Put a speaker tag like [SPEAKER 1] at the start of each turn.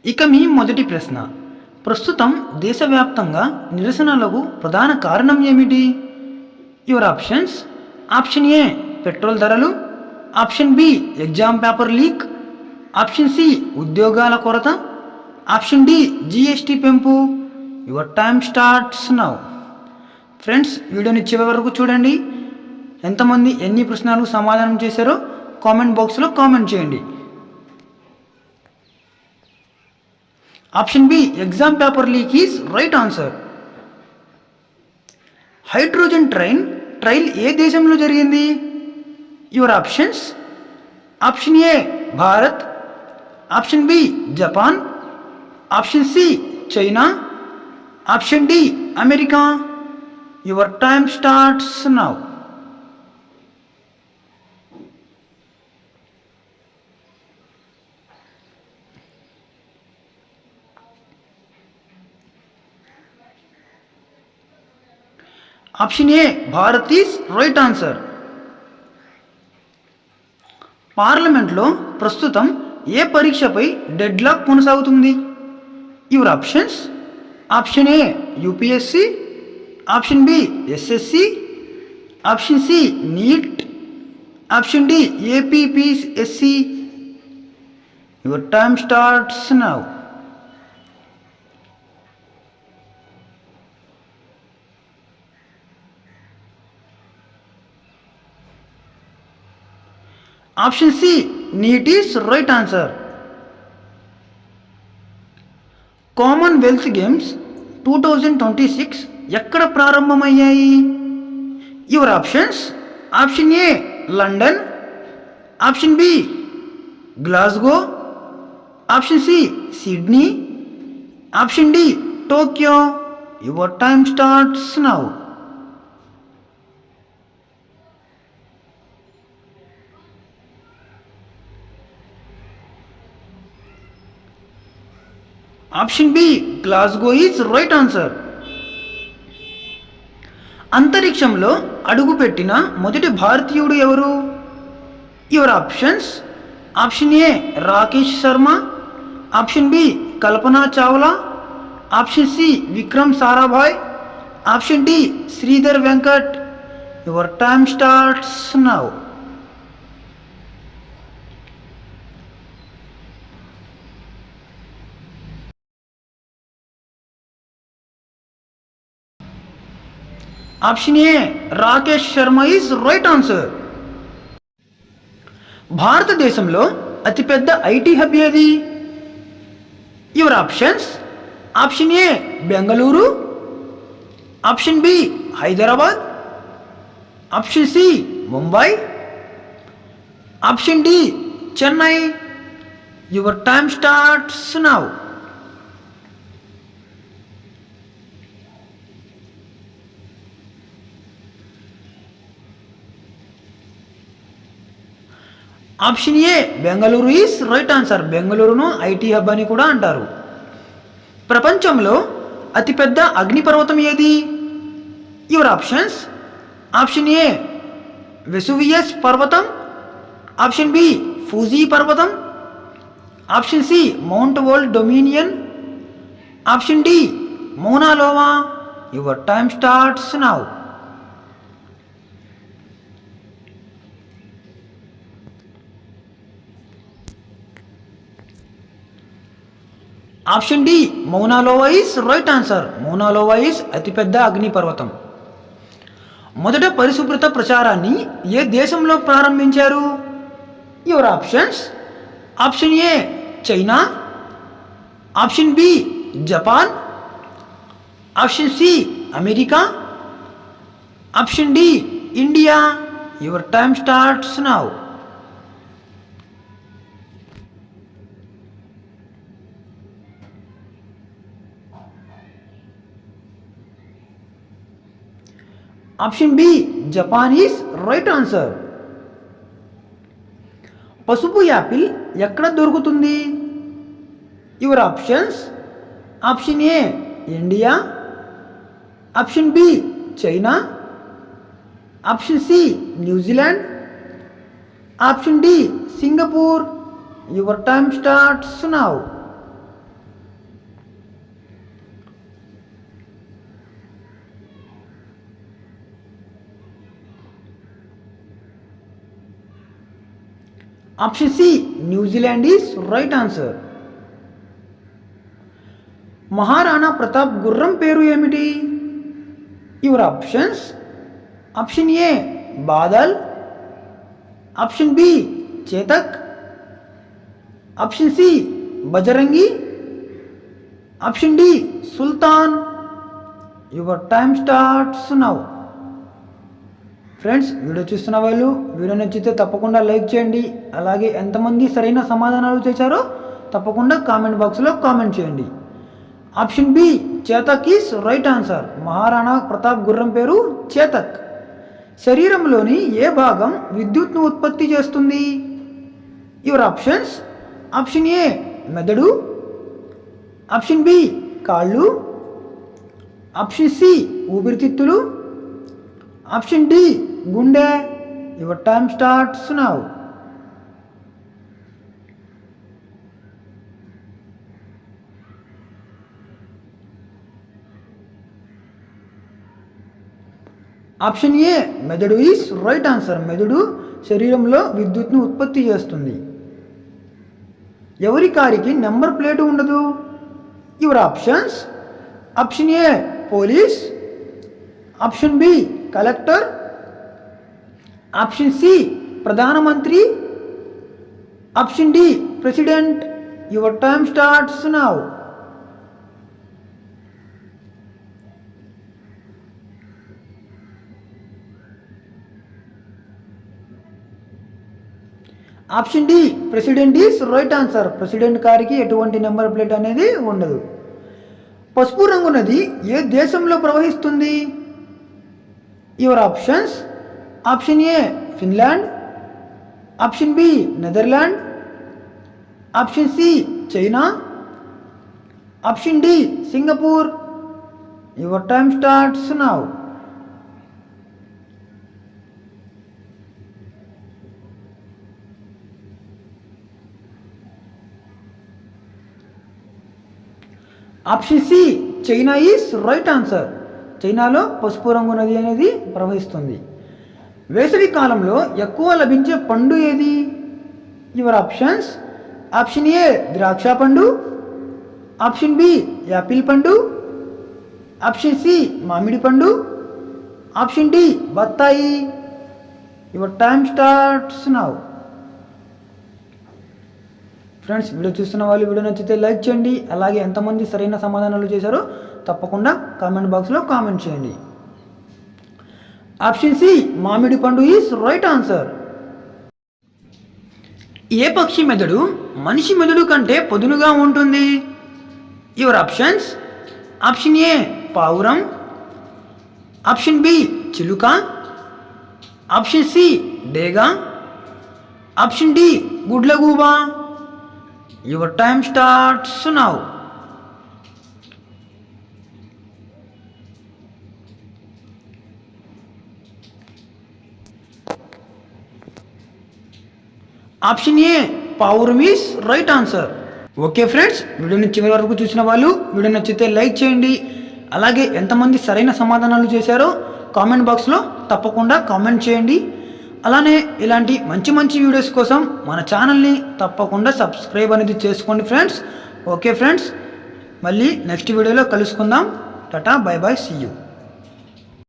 [SPEAKER 1] ఇక మీ మొదటి ప్రశ్న, ప్రస్తుతం దేశవ్యాప్తంగా నిరసనలకు ప్రధాన కారణం ఏమిటి? Your options: option A petrol ధరలు, option B exam paper leak, option C ఉద్యోగాల కొరత, ఆప్షన్ డి జిఎస్టి పెంపు. Your time starts now. Friends, వీడియోని చివరి వరకు చూడండి. ఎంతమంది ఎన్ని ప్రశ్నలకు సమాధానం చేశారో కామెంట్ బాక్స్లో కామెంట్ చేయండి. Option B exam paper leak is right answer. Hydrogen trial ఏ దేశంలో జరిగింది? Your options: option A Bharat, option B Japan, option C China, option D America. Your time starts now. Option A Bharat is right answer. పార్లమెంట్లో ప్రస్తుతం ఏ పరీక్షపై deadlock కొనసాగుతుంది? Your options: option A UPSC, option B SSC, option C NEET, option D APPSC. Your time starts now. Option C NEET is right answer. Commonwealth games 2026 ఎక్కడ ప్రారంభమయ్యాయి? Your options: option A London, option B Glasgow, option C Sydney, option D Tokyo. Your time starts now. Option B Glasgow is right answer. అంతరిక్షంలో అడుగుపెట్టిన మొదటి భారతీయుడు ఎవరు? Your options: option A Rakesh Sharma, option B Kalpana Chawla, option C Vikram Sarabhai, option D Sridhar Venkat. Your time starts now. Option A Rakesh Sharma is right answer. భారతదేశంలో అతిపెద్ద IT hub ఏది? Your options: option A Bengaluru, option B Hyderabad, option C Mumbai, option D Chennai. Your time starts now. Option A Bengaluru is right answer. బెంగళూరును IT hub అని కూడా అంటారు. ప్రపంచంలో అతిపెద్ద అగ్నిపర్వతం ఏది? Your options: option A Vesuvius పర్వతం, ఆప్షన్ బి ఫూజీ పర్వతం, option C mount world dominion, option D Mauna Loa. Your time starts now. Option D Mauna Loa is right answer. Mauna Loa is అతిపెద్ద అగ్నిపర్వతం. మొదట పరిశుభ్రత ప్రచారాన్ని ఏ దేశంలో ప్రారంభించారు? Your options: option A China, option B Japan, option C America, option D India. Your time starts now. Option B Japan is right answer. పసుపు apple ఎక్కడ దొరుకుతుంది? Your options: option A India, option B China, option C New Zealand, option D Singapore. Your time starts now. Option C New Zealand is right answer. Maharana Pratap గుర్రం పేరు ఏమిటి? Your options. Option A Badal, option B Chetak, option C Bajrangi, option D Sultan. Your time starts now. Friends, video చూస్తున్న వాళ్ళు video నచ్చితే తప్పకుండా like చేయండి. అలాగే ఎంతమంది సరైన సమాధానాలు చేశారో తప్పకుండా కామెంట్ బాక్స్లో కామెంట్ చేయండి. Option B Chetak is right answer. Maharana Pratap గుర్రం పేరు చేతక్. శరీరంలోని ఏ భాగం విద్యుత్ను ఉత్పత్తి చేస్తుంది? Your options. ఆప్షన్ ఏ మెదడు, ఆప్షన్ బి కాళ్ళు, ఆప్షన్ సి ఊపిరితిత్తులు, ఆప్షన్ డి గుండె. Your time starts now. Option ఏ మెదడు ఈస్ రైట్ ఆన్సర్. మెదడు శరీరంలో విద్యుత్ను ఉత్పత్తి చేస్తుంది. ఎవరి కారికి నెంబర్ ప్లేటు ఉండదు? Your options. Option A police, option B collector, option C ప్రధానమంత్రి, option D president. Your time starts now. Option D president is right answer. President కారికి ఎటువంటి నెంబర్ ప్లేట్ అనేది ఉండదు. పసుపు రంగు నది ఏ దేశంలో ప్రవహిస్తుంది? Your options. Option A Finland, option B Netherland, option C China, option D Singapore. Your time starts now. Option C China is right answer. చైనాలో పసుపు రంగు నది అనేది ప్రవహిస్తుంది. వేసవి కాలంలో ఎక్కువ లభించే పండు ఏది? Your options. ఆప్షన్ ఏ ద్రాక్ష పండు, ఆప్షన్ బి యాపిల్ పండు, ఆప్షన్ సి మామిడి పండు, ఆప్షన్ డి బత్తాయి. Your time starts now. Friends, video చూస్తున్న వాళ్ళు వీడియో నచ్చితే లైక్ చేయండి. అలాగే ఎంతమంది సరైన సమాధానాలు చేశారో తప్పకుండా కామెంట్ బాక్స్లో కామెంట్ చేయండి. ఆప్షన్ సి మామిడి పండు ఈస్ రైట్ ఆన్సర్. ఏ పక్షి మెదడు మనిషి మెదడు కంటే పొదునుగా ఉంటుంది? Your options. ఆప్షన్ ఏ పావురం, ఆప్షన్ బి చిలుక, ఆప్షన్ సి డేగ, ఆప్షన్ డి గుడ్లగూబ. Your time starts now. Option A పావురం is right answer. Okay friends, వీడియోని చివరి వరకు చూసిన వాళ్ళు వీడియో నచ్చితే లైక్ చేయండి. అలాగే ఎంతమంది సరైన సమాధానాలు చేశారో కామెంట్ బాక్స్లో తప్పకుండా కామెంట్ చేయండి. అలానే ఇలాంటి మంచి మంచి వీడియోస్ కోసం మన ఛానల్ని తప్పకుండా సబ్స్క్రైబ్ అనేది చేసుకోండి ఫ్రెండ్స్. ఓకే ఫ్రెండ్స్, మళ్ళీ నెక్స్ట్ వీడియోలో కలుసుకుందాం. Tata, bye bye, see you.